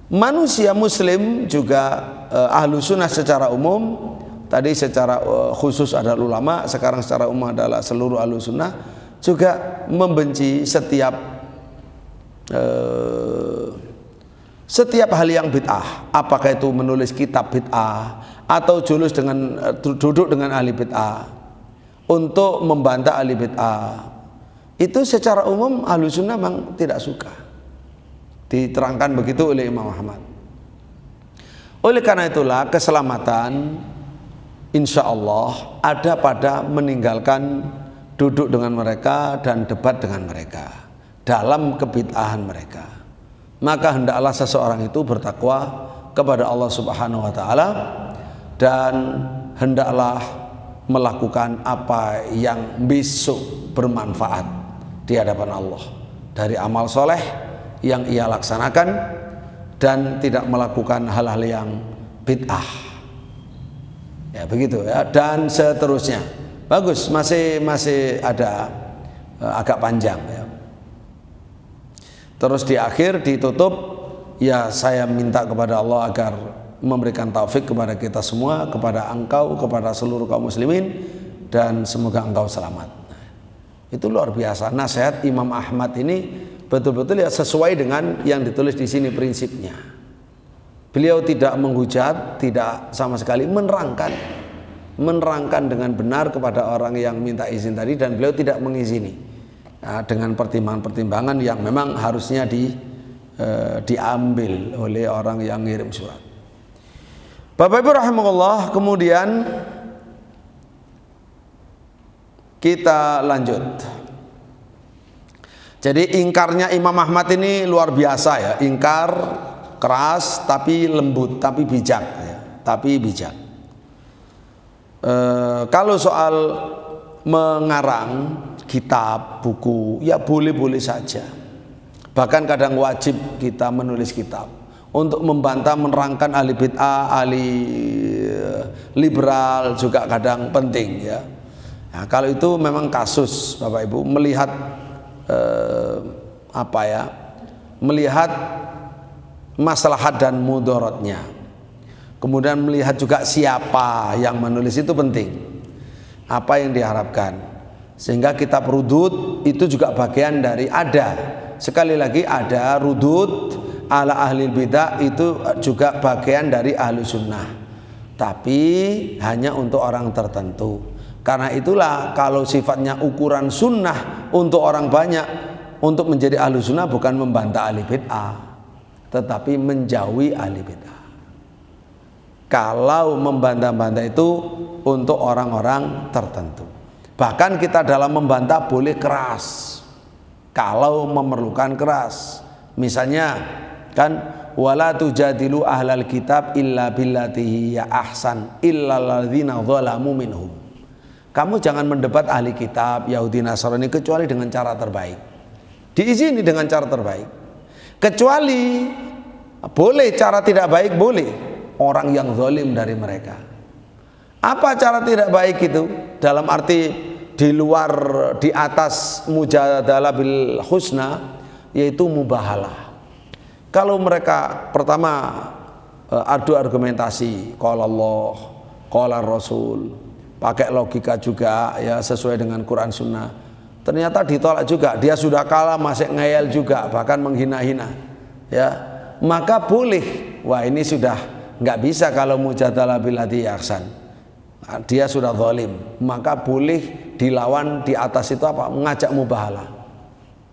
manusia muslim juga ahlu sunnah secara umum, tadi secara khusus adalah ulama, sekarang secara umum adalah seluruh ahlu sunnah, juga membenci setiap hal yang bid'ah, apakah itu menulis kitab bid'ah atau duduk dengan ahli bid'ah untuk membantah ahli bid'ah. Itu secara umum ahlu sunnah memang tidak suka. Diterangkan begitu oleh Imam Ahmad. Oleh karena itulah keselamatan insya Allah ada pada meninggalkan duduk dengan mereka dan debat dengan mereka dalam kebid'ahan mereka. Maka hendaklah seseorang itu bertakwa kepada Allah Subhanahu wa taala dan hendaklah melakukan apa yang besok bermanfaat di hadapan Allah dari amal soleh yang ia laksanakan dan tidak melakukan hal-hal yang bid'ah. Ya begitu ya, dan seterusnya. Bagus, masih ada agak panjang ya. Terus di akhir ditutup, ya saya minta kepada Allah agar memberikan taufik kepada kita semua, kepada engkau, kepada seluruh kaum muslimin, dan semoga engkau selamat. Nah, itu luar biasa. Nasihat Imam Ahmad ini betul-betul ya sesuai dengan yang ditulis di sini prinsipnya. Beliau tidak menghujat, tidak sama sekali menerangkan dengan benar kepada orang yang minta izin tadi, dan beliau tidak mengizini. Nah, dengan pertimbangan-pertimbangan yang memang harusnya diambil oleh orang yang ngirim surat. Bapak Ibu rahimahullah, kemudian kita lanjut. Jadi ingkarnya Imam Ahmad ini luar biasa ya, ingkar keras tapi lembut, tapi bijak ya, tapi bijak. Kalau soal mengarang kitab, buku, ya boleh-boleh saja. Bahkan kadang wajib kita menulis kitab untuk membantah, menerangkan ahli bid'ah, ahli liberal juga kadang penting ya. Nah, kalau itu memang kasus Bapak Ibu melihat melihat maslahat dan mudaratnya. Kemudian melihat juga siapa yang menulis itu penting. Apa yang diharapkan. Sehingga kitab rudud itu juga bagian dari sekali lagi ada rudud ala ahli bidah, itu juga bagian dari ahli sunnah, tapi hanya untuk orang tertentu, Karena itulah kalau sifatnya ukuran sunnah untuk orang banyak, untuk menjadi ahlu sunnah bukan membantah ahli bid'ah, tetapi menjauhi ahli bid'ah. Kalau membantah-bantah itu untuk orang-orang tertentu. Bahkan kita dalam membantah boleh keras, kalau memerlukan keras. Misalnya kan, wala tujadilu ahlal kitab illa billati hiya ahsan illal ladzina zalamu minhum. Kamu jangan mendebat ahli kitab Yahudi Nasrani kecuali dengan cara terbaik. Diizini dengan cara terbaik. Kecuali boleh cara tidak baik, boleh orang yang zalim dari mereka. Apa cara tidak baik itu? Dalam arti di luar, di atas mujadalah bil husna, yaitu mubahalah. Kalau mereka pertama adu argumentasi, qala Allah, qala Rasul, pakai logika juga ya, sesuai dengan Quran Sunnah, ternyata ditolak juga, dia sudah kalah masih ngeyel juga, bahkan menghina-hina ya, maka boleh. Wah, ini sudah nggak bisa kalau mujadalah billati ahsan, dia sudah zalim, maka boleh dilawan di atas itu apa? Mengajak mubahalah.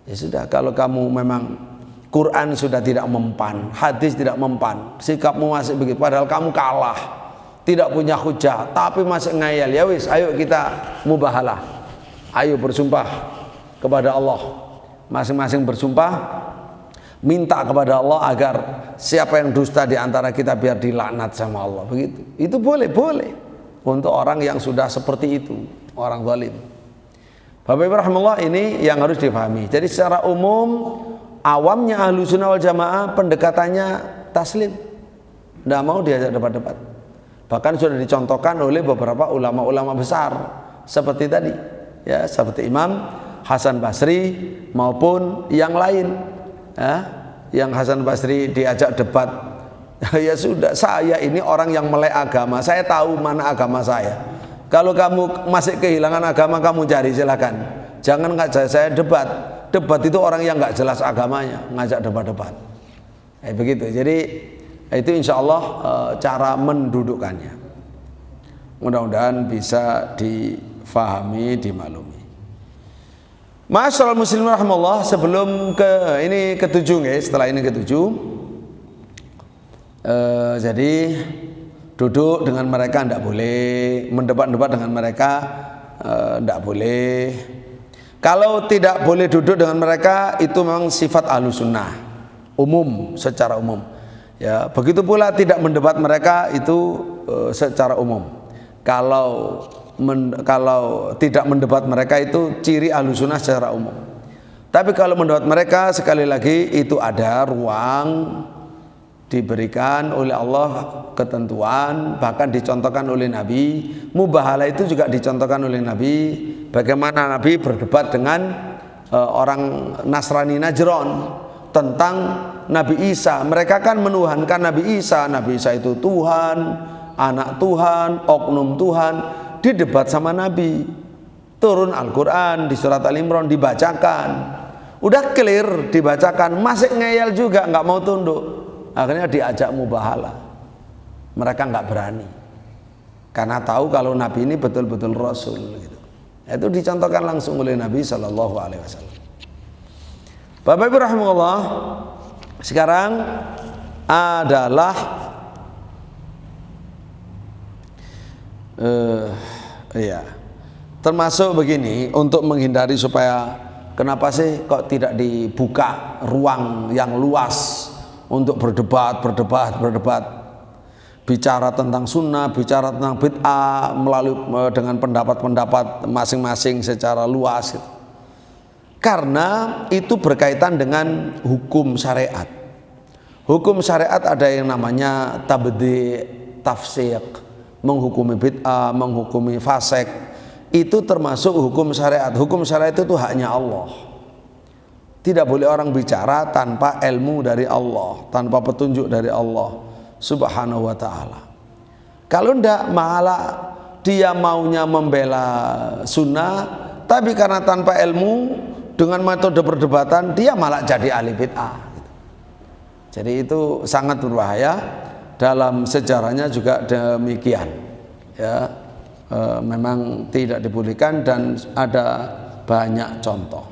Ya sudah, kalau kamu memang Quran sudah tidak mempan, hadis tidak mempan, sikapmu masih begitu, padahal kamu kalah, tidak punya hujah, tapi masih ngayal, ya wis, ayo kita mubahalah, ayo bersumpah kepada Allah, masing-masing bersumpah, minta kepada Allah agar siapa yang dusta di antara kita biar dilaknat sama Allah, begitu. Itu boleh untuk orang yang sudah seperti itu, orang zalim. Bapak Ibu rahimahullah, ini yang harus dipahami. Jadi secara umum awamnya ahlu sunnah wal jamaah pendekatannya taslim, tidak mau diajak debat-debat. Bahkan sudah dicontohkan oleh beberapa ulama-ulama besar seperti tadi ya, seperti Imam Hasan Basri maupun yang lain ya. Yang Hasan Basri diajak debat, ya sudah, saya ini orang yang melek agama, saya tahu mana agama saya. Kalau kamu masih kehilangan agama, kamu cari, silakan. Jangan ngajak saya debat. Debat itu orang yang nggak jelas agamanya, ngajak debat-debat. Begitu. Jadi itu insya Allah cara mendudukkannya. Mudah-mudahan bisa difahami, dimaklumi. Masyaallah muslimin rahimallah, sebelum ini ketujuh guys, setelah ini ketujuh. Jadi duduk dengan mereka tidak boleh, mendebat-debat dengan mereka tidak boleh. Kalau tidak boleh duduk dengan mereka, itu memang sifat ahlu sunnah umum, secara umum ya. Begitu pula tidak mendebat mereka, itu secara umum. Kalau tidak mendebat mereka, itu ciri ahlu sunnah secara umum. Tapi kalau mendebat mereka, sekali lagi itu ada ruang, diberikan oleh Allah ketentuan, bahkan dicontohkan oleh Nabi. Mubahalah itu juga dicontohkan oleh Nabi, bagaimana Nabi berdebat dengan orang Nasrani Najran tentang Nabi Isa. Mereka kan menuhankan Nabi Isa. Nabi Isa itu Tuhan, anak Tuhan, oknum Tuhan. Didebat sama Nabi, turun Al-Quran di surat Al-Imran, dibacakan, udah clear, dibacakan, masih ngeyel juga, nggak mau tunduk. Akhirnya diajak mubahalah, mereka nggak berani karena tahu kalau Nabi ini betul-betul Rasul gitu. Itu dicontohkan langsung oleh Nabi Shallallahu Alaihi Wasallam. Bapak Ibu rahimahullah, sekarang adalah termasuk begini, untuk menghindari supaya kenapa sih kok tidak dibuka ruang yang luas untuk berdebat, bicara tentang sunnah, bicara tentang bid'ah melalui dengan pendapat-pendapat masing-masing secara luas. Karena itu berkaitan dengan hukum syariat. Hukum syariat ada yang namanya tabdi', tafsik, menghukumi bid'ah, menghukumi fasik. Itu termasuk hukum syariat. Hukum syariat itu haknya Allah. Tidak boleh orang bicara tanpa ilmu dari Allah, tanpa petunjuk dari Allah Subhanahu wa ta'ala. Kalau tidak, malah dia maunya membela sunnah, tapi karena tanpa ilmu, dengan metode perdebatan, dia malah jadi ahli bid'ah. Jadi itu sangat berbahaya. Dalam sejarahnya juga demikian ya. memang tidak dibolehkan dan ada banyak contoh.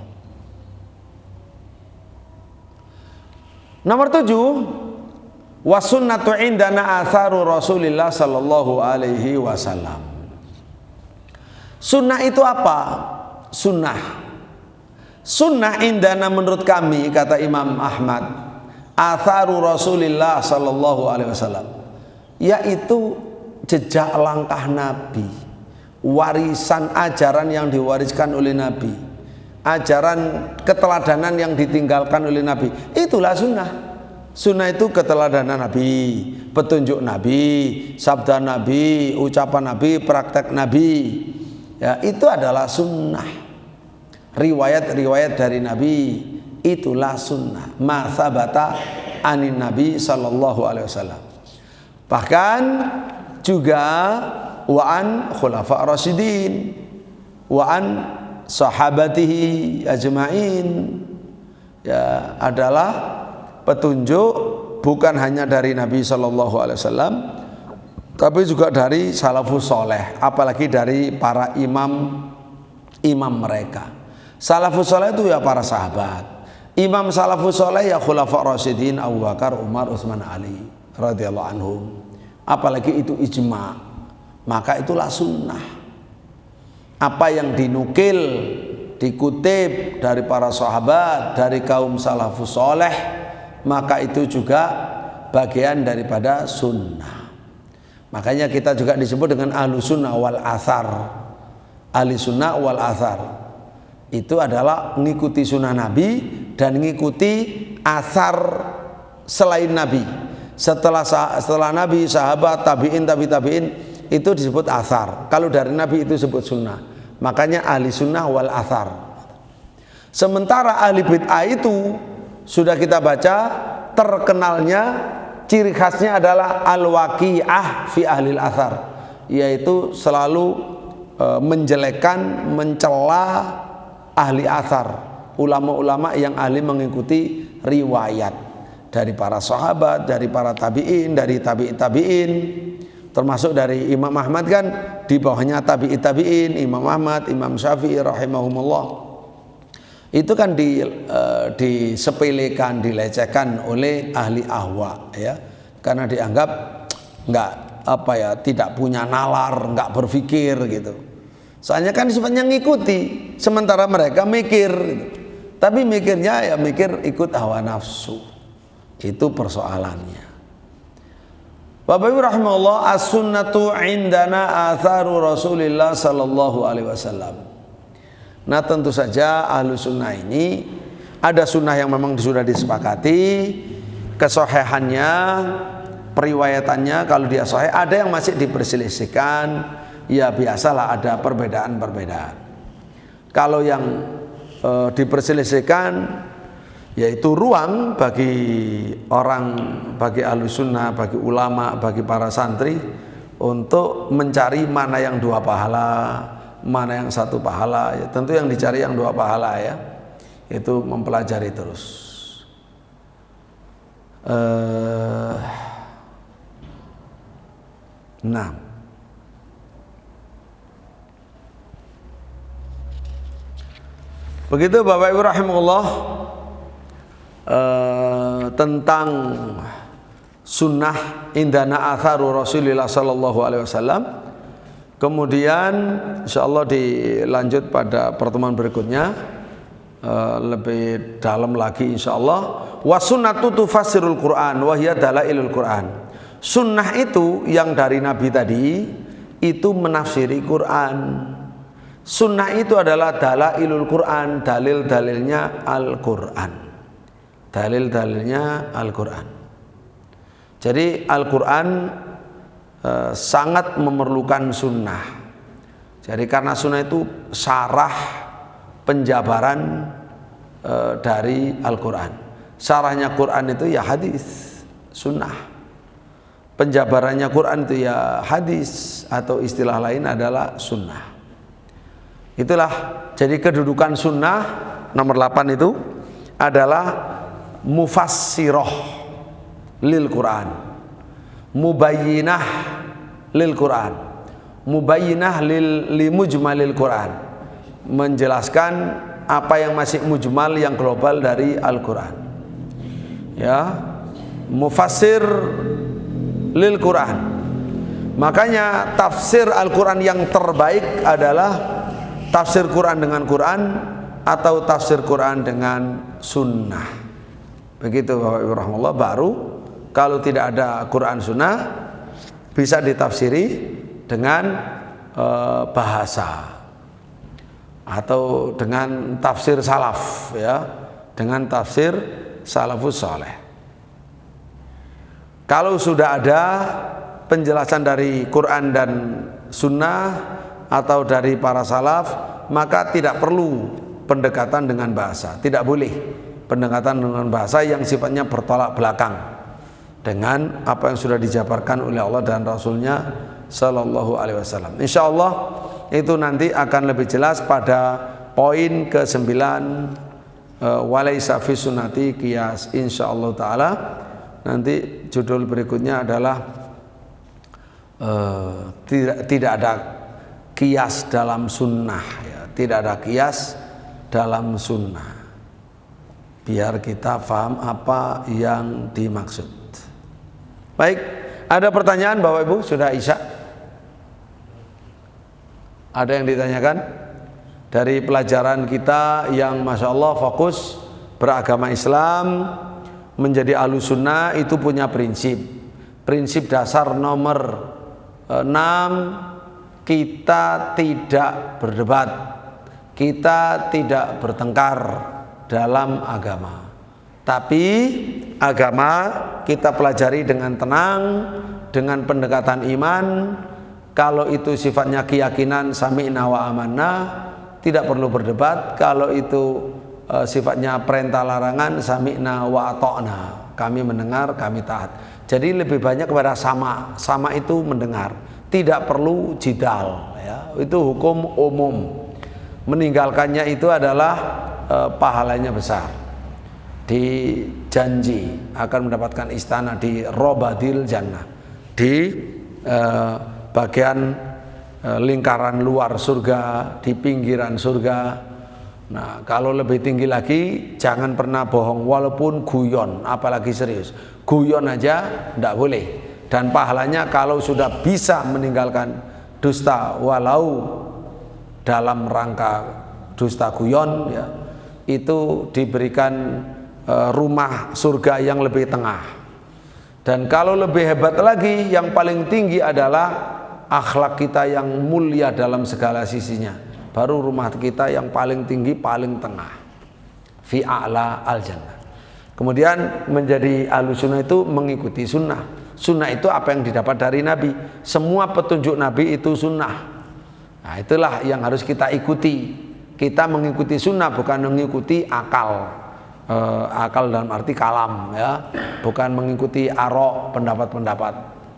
Nomor 7, wasunnatu indana atharu Rasulillah sallallahu alaihi wasallam. Sunnah itu apa? Sunnah indana menurut kami, kata Imam Ahmad, atharu Rasulillah sallallahu alaihi wasallam, yaitu jejak langkah Nabi, warisan ajaran yang diwariskan oleh Nabi, ajaran keteladanan yang ditinggalkan oleh Nabi. Itulah sunnah. Sunnah itu keteladanan Nabi, petunjuk Nabi, sabda Nabi, ucapan Nabi, praktek Nabi. Ya, itu adalah sunnah. Riwayat-riwayat dari Nabi, itulah sunnah. Ma sabata anin Nabi sallallahu alaihi wasallam. Bahkan juga wa an khulafa rasyidin wa an sahabatihi ajma'in, ya, adalah petunjuk bukan hanya dari Nabi sallallahu alaihi wasallam, tapi juga dari salafus soleh, apalagi dari para imam mereka. Salafus soleh itu ya para sahabat, imam salafus soleh ya khulafa rasyidin Abu Bakar, Umar, Utsman, Ali radhiyallahu anhum. Apalagi itu ijma', maka itulah sunnah. Apa yang dinukil, dikutip dari para sahabat, dari kaum salafus soleh, maka itu juga bagian daripada sunnah. Makanya kita juga disebut dengan ahlu sunnah wal athar. Ahli sunnah wal athar itu adalah mengikuti sunnah Nabi dan mengikuti athar selain Nabi. Setelah Nabi, sahabat, tabi'in, tabi'in, itu disebut athar. Kalau dari Nabi itu disebut sunnah. Makanya ahli sunnah wal athar. Sementara ahli bid'ah itu sudah kita baca, terkenalnya ciri khasnya adalah al-waqi'ah fi ahlil athar, yaitu selalu menjelekkan, mencela ahli athar, ulama-ulama yang ahli mengikuti riwayat dari para sahabat, dari para tabi'in, dari tabi'in, termasuk dari Imam Ahmad kan di bawahnya tabi'in, Imam Ahmad, Imam Syafi'i rahimahumullah. Itu kan disepelekan, dilecehkan oleh ahli ahwa, ya, karena dianggap tidak punya nalar, nggak berpikir gitu. Soalnya kan sifatnya ngikuti, sementara mereka mikir gitu. Tapi mikirnya ya mikir ikut hawa nafsu. Itu persoalannya. Bapak Ibu rahimahullah, as-sunnatu indana atharu Rasulillah sallallahu alaihi wasallam. Nah, tentu saja ahlu sunnah ini ada sunnah yang memang sudah disepakati kesohihannya, periwayatannya. Kalau dia sahih, ada yang masih diperselisihkan. Ya biasalah, ada perbedaan-perbedaan. Kalau yang diperselisihkan, yaitu ruang bagi orang, bagi ahlu sunnah, bagi ulama, bagi para santri untuk mencari mana yang 2 pahala, mana yang 1 pahala. Ya, tentu yang dicari yang 2 pahala, ya, itu mempelajari terus. Begitu Bapak Ibu rahimahullah, tentang sunnah indana atharu Rasulillah sallallahu alaihi wasallam. Kemudian insyaallah dilanjut pada pertemuan berikutnya, lebih dalam lagi insyaallah. Wasunnatu tufassirul Quran wa hiya dalailul Quran. Sunnah itu yang dari Nabi tadi itu menafsiri Quran. Sunnah itu adalah dalailul Quran, dalil-dalilnya Al-Quran. Dalil-dalilnya Al-Quran. Jadi Al-Quran sangat memerlukan sunnah. Jadi karena sunnah itu syarah penjabaran dari Al-Quran. Syarahnya Quran itu ya hadis, sunnah. Penjabarannya Quran itu ya hadis, atau istilah lain adalah sunnah. Itulah jadi kedudukan sunnah nomor 8 itu adalah mufassiroh lil Quran, mubayyinah lil Quran, mubayyinah li mujmalil Quran, menjelaskan apa yang masih mujmal yang global dari Al-Quran. Ya, mufassir lil Quran. Makanya tafsir Al-Quran yang terbaik adalah tafsir Quran dengan Quran atau tafsir Quran dengan sunnah. Begitu Bapak Ibu rahimahullah. Baru kalau tidak ada Quran sunnah bisa ditafsiri dengan bahasa atau dengan tafsir salaf, ya, dengan tafsir salafus saleh. Kalau sudah ada penjelasan dari Quran dan sunnah atau dari para salaf, maka tidak perlu pendekatan dengan bahasa. Tidak boleh pendekatan dengan bahasa yang sifatnya bertolak belakang dengan apa yang sudah dijabarkan oleh Allah dan Rasulnya Sallallahu Alaihi Wasallam. Insya Allah itu nanti akan lebih jelas pada poin ke-9, walaysa fi sunnati qiyas. Insya Allah Ta'ala nanti judul berikutnya adalah tidak ada qiyas dalam sunnah, ya. Tidak ada qiyas dalam sunnah, biar kita paham apa yang dimaksud. Baik, ada pertanyaan Bapak Ibu? Sudah Isya? Ada yang ditanyakan? Dari pelajaran kita yang Masya Allah fokus beragama Islam, menjadi ahlus sunnah, itu punya prinsip. Prinsip dasar nomor 6, kita tidak berdebat, kita tidak bertengkar dalam agama. Tapi agama kita pelajari dengan tenang, dengan pendekatan iman. Kalau itu sifatnya keyakinan, sami'na wa amanna, tidak perlu berdebat. Kalau itu sifatnya perintah larangan, sami'na wa ata'na, kami mendengar, kami taat. Jadi lebih banyak kepada sama. Sama itu mendengar, tidak perlu jidal, ya. Itu hukum umum. Meninggalkannya itu adalah pahalanya besar. Dijanji akan mendapatkan istana di robadil jannah, di bagian lingkaran luar surga, di pinggiran surga. Nah, kalau lebih tinggi lagi, jangan pernah bohong walaupun guyon, apalagi serius. Guyon aja tidak boleh. Dan pahalanya kalau sudah bisa meninggalkan dusta walau dalam rangka dusta guyon, ya, itu diberikan rumah surga yang lebih tengah. Dan kalau lebih hebat lagi, yang paling tinggi adalah akhlak kita yang mulia dalam segala sisinya. Baru rumah kita yang paling tinggi, paling tengah, fi a'la al-jannah. Kemudian menjadi ahlus sunnah itu mengikuti sunnah. Sunnah itu apa yang didapat dari Nabi. Semua petunjuk Nabi itu sunnah. Nah, itulah yang harus kita ikuti. Kita mengikuti sunnah, bukan mengikuti akal. Akal dalam arti kalam, ya. Bukan mengikuti arok, pendapat-pendapat,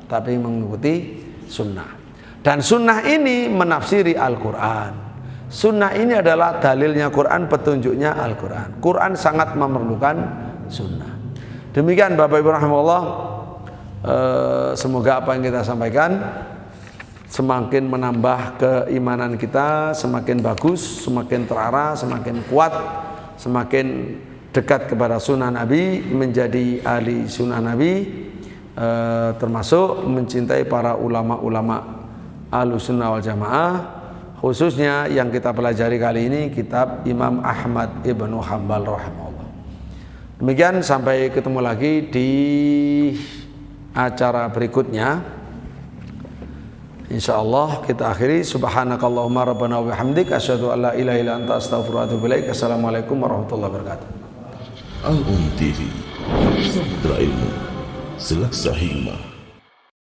tapi mengikuti sunnah. Dan sunnah ini menafsiri Al-Quran. Sunnah ini adalah dalilnya Quran, petunjuknya Al-Quran. Quran sangat memerlukan sunnah. Demikian Bapak Ibu rahimahullah, semoga apa yang kita sampaikan semakin menambah keimanan kita, semakin bagus, semakin terarah, semakin kuat, semakin dekat kepada sunnah Nabi, menjadi ahli sunnah Nabi, termasuk mencintai para ulama-ulama ahlus sunnah wal jamaah, khususnya yang kita pelajari kali ini kitab Imam Ahmad ibnu Hanbal rahimahullah. Demikian, sampai ketemu lagi di acara berikutnya. Insyaallah kita akhiri. Subhanakallahumma rabbana wa bihamdik asyhadu an la ilaha illa anta astaghfiruka wa atubu ilaik. Assalamualaikum warahmatullahi wabarakatuh. Al-Um TV, Sabda Ilmu, Selaksa Hikmah.